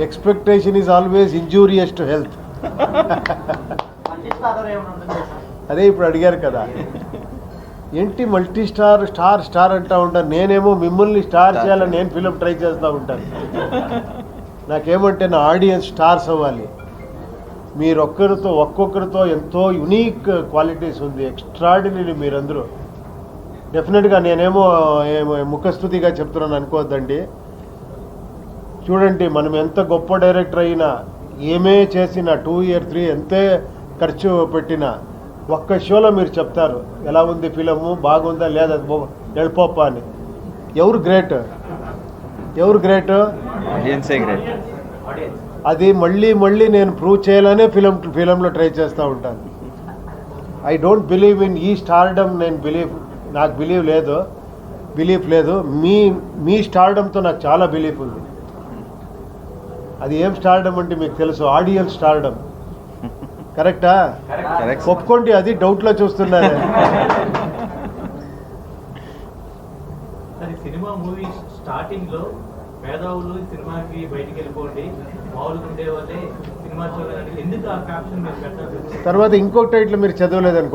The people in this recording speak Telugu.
Expectation is always injurious to health. అదే ఇప్పుడు అడిగారు కదా, ఏంటి మల్టీ స్టార్ స్టార్ స్టార్ అంటూ ఉంటాను. నేనేమో మిమ్మల్ని స్టార్ చేయాలని నేను ఫిలిం ట్రై చేస్తూ ఉంటాను. నాకేమంటే నా ఆడియన్స్ స్టార్స్ అవ్వాలి. మీరు ఒక్కొక్కరితో ఎంతో యునీక్ క్వాలిటీస్ ఉంది, ఎక్స్ట్రాడినరీ మీరందరూ. డెఫినెట్గా నేనేమో ముఖస్థుతిగా చెప్తున్నాను అనుకోవద్దండి. చూడండి, మనం ఎంత గొప్ప డైరెక్టర్ అయినా, ఏమే చేసినా, 2 year 3 ఎంతే ఖర్చు పెట్టినా, ఒక్క షోలో మీరు చెప్తారు ఎలా ఉంది ఫిలము, బాగుందా లేదా, వెళ్ళిపోప్ప అని. ఎవరు గ్రేట్? అది మళ్ళీ నేను ప్రూవ్ చేయాలనే ఫిలంలో ట్రై చేస్తూ ఉంటాను. ఐ డోంట్ బిలీవ్ ఇన్ ఈ స్టార్డమ్. నాకు బిలీఫ్ లేదు. మీ స్టార్డమ్తో నాకు చాలా బిలీఫ్ ఉంది. అది ఏం స్టార్డమ్ అంటే మీకు తెలుసు, ఆడియన్స్ స్టార్డమ్. కరెక్టా? ఒప్పుకోండి, అది డౌట్లో చూస్తున్నారు. సినిమా మూవీ స్టార్టింగ్ లో పేదవాళ్ళు సినిమాకి బయటికి వెళ్ళిపోండి, మామూలుగా ఉండే వాళ్ళే సినిమా చూడాలని ఎందుకు ఆ క్యాప్షన్ మీరు పెట్టాలి? తర్వాత ఇంకొక టైటిల్ మీరు చదవలేదనుకోండి.